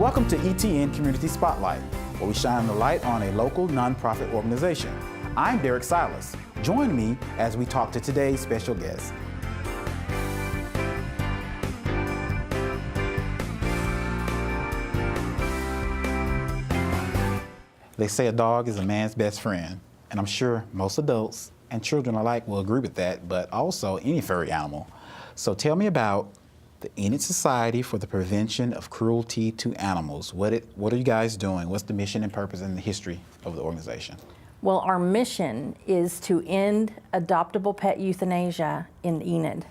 Welcome to ETN Community Spotlight, where we shine the light on a local nonprofit organization. I'm Derek Silas. Join me as we talk to today's special guest. They say a dog is a man's best friend, and I'm sure most adults and children alike will agree with that, but also any furry animal. So tell me about the Enid Society for the Prevention of Cruelty to Animals. What are you guys doing? What's the mission and purpose and the history of the organization? Well, our mission is to end adoptable pet euthanasia in Enid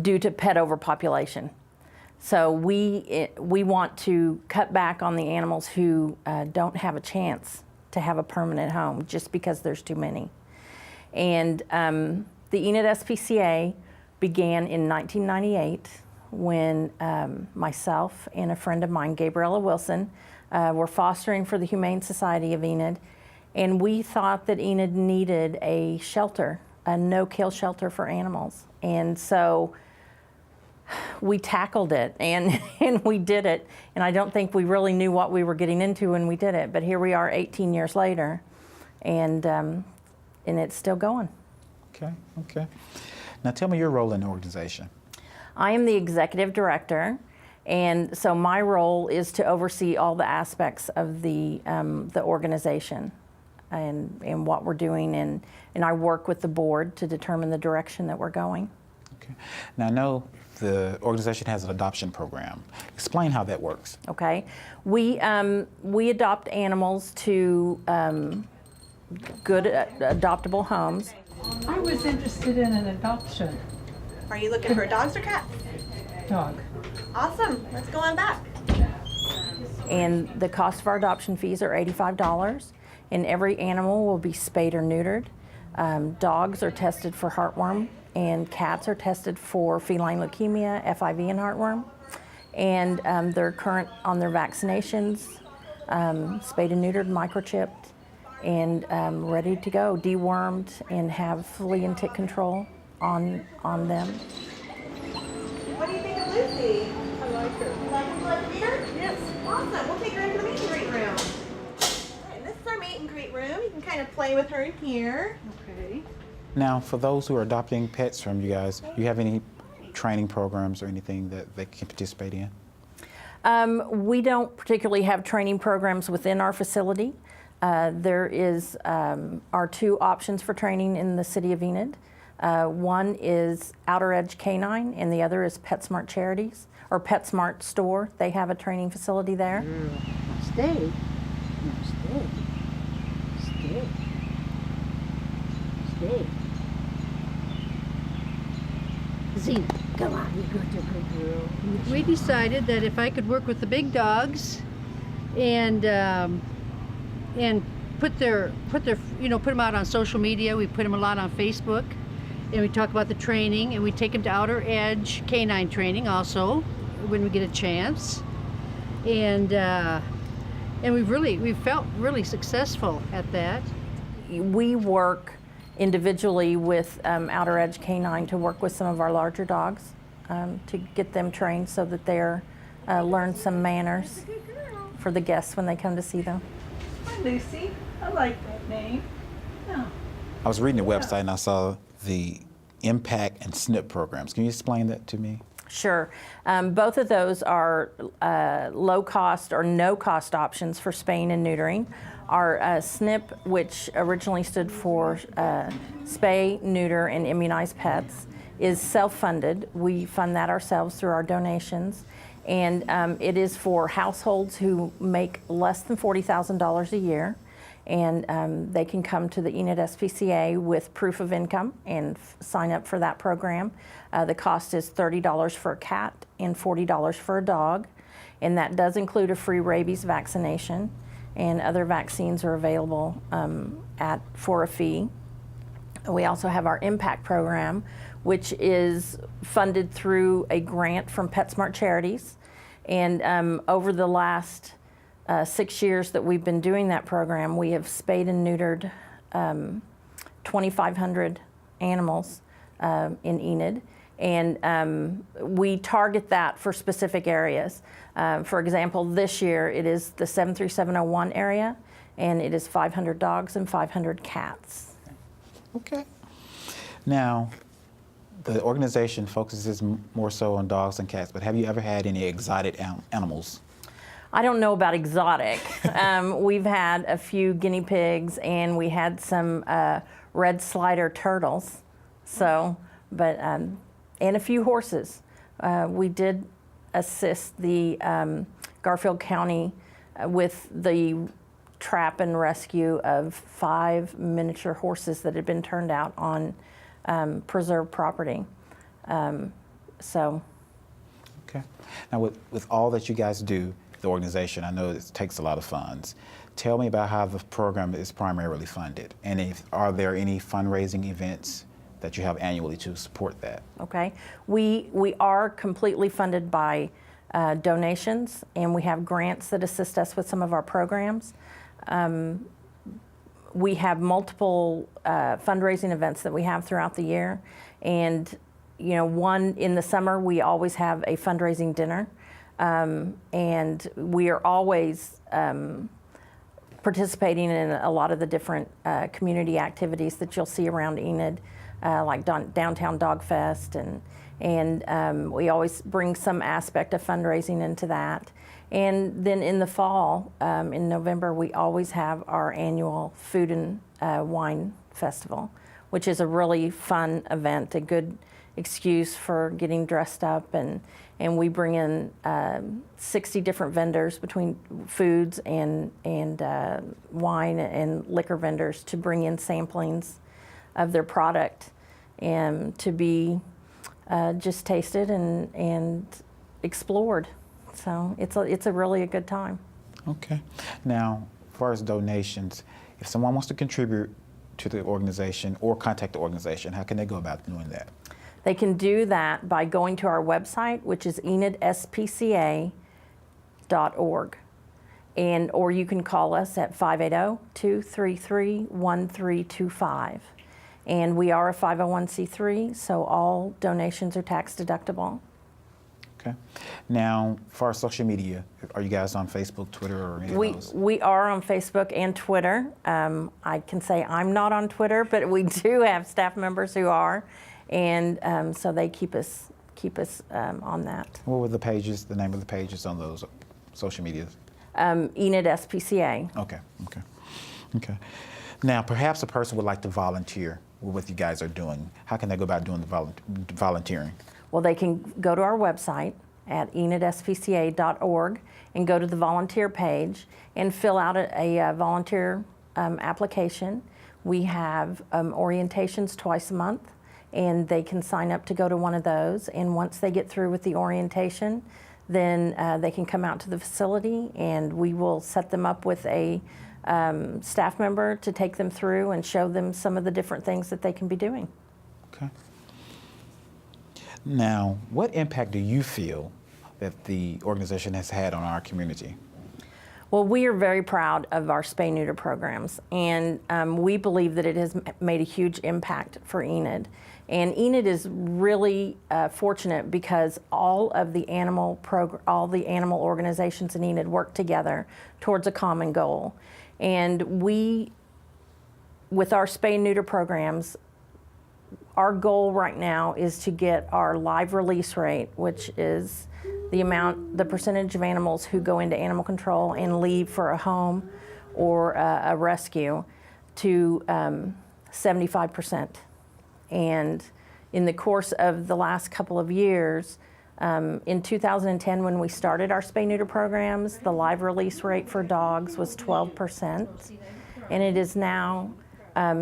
due to pet overpopulation. So we want to cut back on the animals who don't have a chance to have a permanent home just because there's too many. And the Enid SPCA began in 1998 when myself and a friend of mine, Gabriella Wilson, were fostering for the Humane Society of Enid. And we thought that Enid needed a shelter, a no-kill shelter for animals. And so we tackled it and we did it. And I don't think we really knew what we were getting into when we did it. But here we are 18 years later, and it's still going. Okay. Now tell me your role in the organization. I am the executive director, and so my role is to oversee all the aspects of the organization and what we're doing, and I work with the board to determine the direction that we're going. Okay. Now I know the organization has an adoption program. Explain how that works. Okay. We adopt animals to good adoptable homes. I was interested in an adoption Are you looking for dogs or cats? dog. Awesome. Let's go on back. And the cost of our adoption fees are $85, and every animal will be spayed or neutered. Dogs are tested for heartworm, and cats are tested for feline leukemia, FIV, and heartworm. And they're current on their vaccinations, spayed and neutered, microchipped, and ready to go, dewormed, and have flea and tick control on them. What do you think of Lucy? I like her. You like to meet her? Yes. Awesome. We'll take her into the meet and greet room. All right, this is our meet and greet room. You can kind of play with her in here. Okay. Now, for those who are adopting pets from you guys, do you have any training programs or anything that they can participate in? We don't particularly have training programs within our facility. There are two options for training in the city of Enid. One is Outer Edge Canine, and the other is PetSmart Charities, or PetSmart Store. They have a training facility there. Stay. No, stay. Stay. Stay. Zena, come on, you're good, girl. We decided that if I could work with the big dogs and put them out on social media. We put them a lot on Facebook, and we talk about the training, and we take them to Outer Edge Canine training also when we get a chance, and we felt really successful at that. We work individually with Outer Edge Canine to work with some of our larger dogs to get them trained so that they're learn some manners for the guests when they come to see them. Hi, Lucy. I like that name. Yeah. I was reading the website and I saw the Impact and Snip programs. Can you explain that to me? Sure. Both of those are low cost or no cost options for spaying and neutering. Our Snip, which originally stood for spay, neuter, and immunize pets, is self-funded. We fund that ourselves through our donations. And it is for households who make less than $40,000 a year. And they can come to the Enid SPCA with proof of income and sign up for that program. The cost is $30 for a cat and $40 for a dog. And that does include a free rabies vaccination. And other vaccines are available for a fee. We also have our Impact program, which is funded through a grant from PetSmart Charities. And over the last 6 years that we've been doing that program, we have spayed and neutered 2,500 animals in Enid, And we target that for specific areas. For example, this year it is the 73701 area, and it is 500 dogs and 500 cats. Okay. Now, the organization focuses more so on dogs and cats, but have you ever had any exotic animals? I don't know about exotic. We've had a few guinea pigs, and we had some red slider turtles. So, but and a few horses. We did assist the Garfield County with the trap and rescue of 5 miniature horses that had been turned out on preserved property. So. Okay. Now, with all that you guys do, the organization, I know it takes a lot of funds. Tell me about how the program is primarily funded, and are there any fundraising events that you have annually to support that? Okay. We are completely funded by donations, and we have grants that assist us with some of our programs. We have multiple fundraising events that we have throughout the year, and one in the summer we always have a fundraising dinner, and we are always participating in a lot of the different community activities that you'll see around Enid, like Downtown Dog Fest, and we always bring some aspect of fundraising into that. And then in the fall, in November, we always have our annual food and wine festival, which is a really fun event, a good excuse for getting dressed up, and we bring in 60 different vendors between foods and wine and liquor vendors to bring in samplings of their product and to be just tasted and explored. So it's a really a good time. Okay. Now, as far as donations, if someone wants to contribute to the organization or contact the organization, how can they go about doing that? They can do that by going to our website, which is Enid SPCA.org. Or you can call us at 580-233-1325. And we are a 501c3, so all donations are tax deductible. Okay. Now, as far as social media, are you guys on Facebook, Twitter, or any of those? We are on Facebook and Twitter. I can say I'm not on Twitter, but we do have staff members who are, and so they keep us on that. What were the pages, the name of the pages on those social medias? Enid SPCA. Okay, okay, okay. Now, perhaps a person would like to volunteer with what you guys are doing. How can they go about doing the volunteering? Well, they can go to our website at enidspca.org and go to the volunteer page and fill out a volunteer application. We have orientations twice a month, and they can sign up to go to one of those. And once they get through with the orientation, then they can come out to the facility, and we will set them up with a staff member to take them through and show them some of the different things that they can be doing. Okay. Now, what impact do you feel that the organization has had on our community? Well, we are very proud of our spay-neuter programs, and we believe that it has made a huge impact for Enid. And Enid is really fortunate because all the animal organizations in Enid work together towards a common goal. And we, with our spay-neuter programs, our goal right now is to get our live release rate, which is the percentage of animals who go into animal control and leave for a home or a rescue, to 75%. And in the course of the last couple of years, in 2010, when we started our spay-neuter programs, the live release rate for dogs was 12%, and it is now,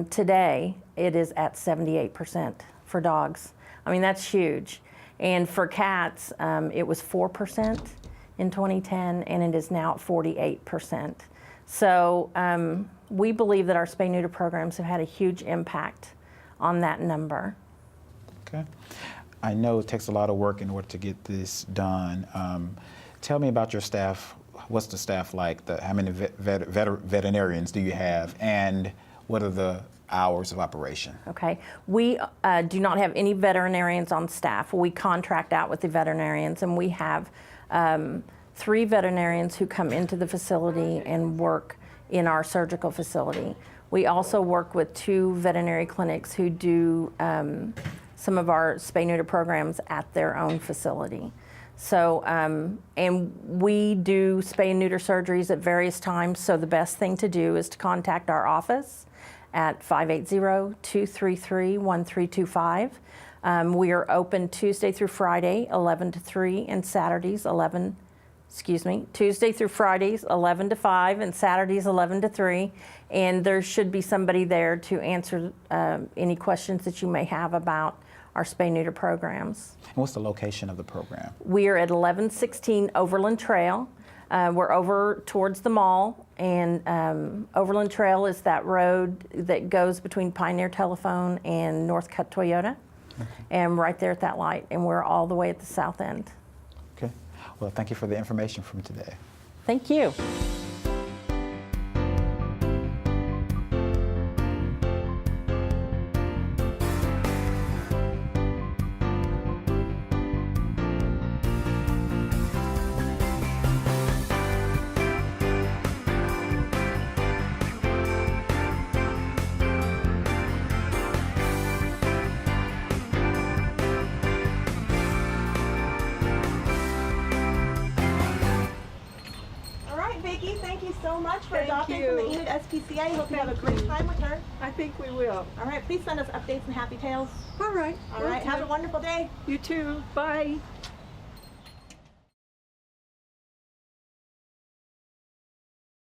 today, it is at 78% for dogs. I mean, that's huge. And for cats, it was 4% in 2010, and it is now at 48%. So we believe that our spay-neuter programs have had a huge impact on that number. Okay. I know it takes a lot of work in order to get this done. Tell me about your staff. What's the staff like? How many veterinarians do you have? And what are the hours of operation? Okay. We do not have any veterinarians on staff. We contract out with the veterinarians, and we have 3 veterinarians who come into the facility and work in our surgical facility. We also work with 2 veterinary clinics who do some of our spay-neuter programs at their own facility. So, and we do spay and neuter surgeries at various times, so the best thing to do is to contact our office at 580-233-1325. We are open Tuesday through Friday, 11 to 3, and Saturdays, Tuesday through Fridays, 11 to 5, and Saturdays, 11 to 3. And there should be somebody there to answer any questions that you may have about our spay-neuter programs. And what's the location of the program? We are at 1116 Overland Trail. We're over towards the mall, and Overland Trail is that road that goes between Pioneer Telephone and Northcutt Toyota. And right there at that light, and we're all the way at the south end. Okay. Well, thank you for the information from today. Thank you. All right, Vicki, thank you so much for Thank adopting you. from the Enid SPCA. Hope you have a great time with her. I think we will. All right, please send us updates and happy tales. All right. All right, have a wonderful day. You too. Bye.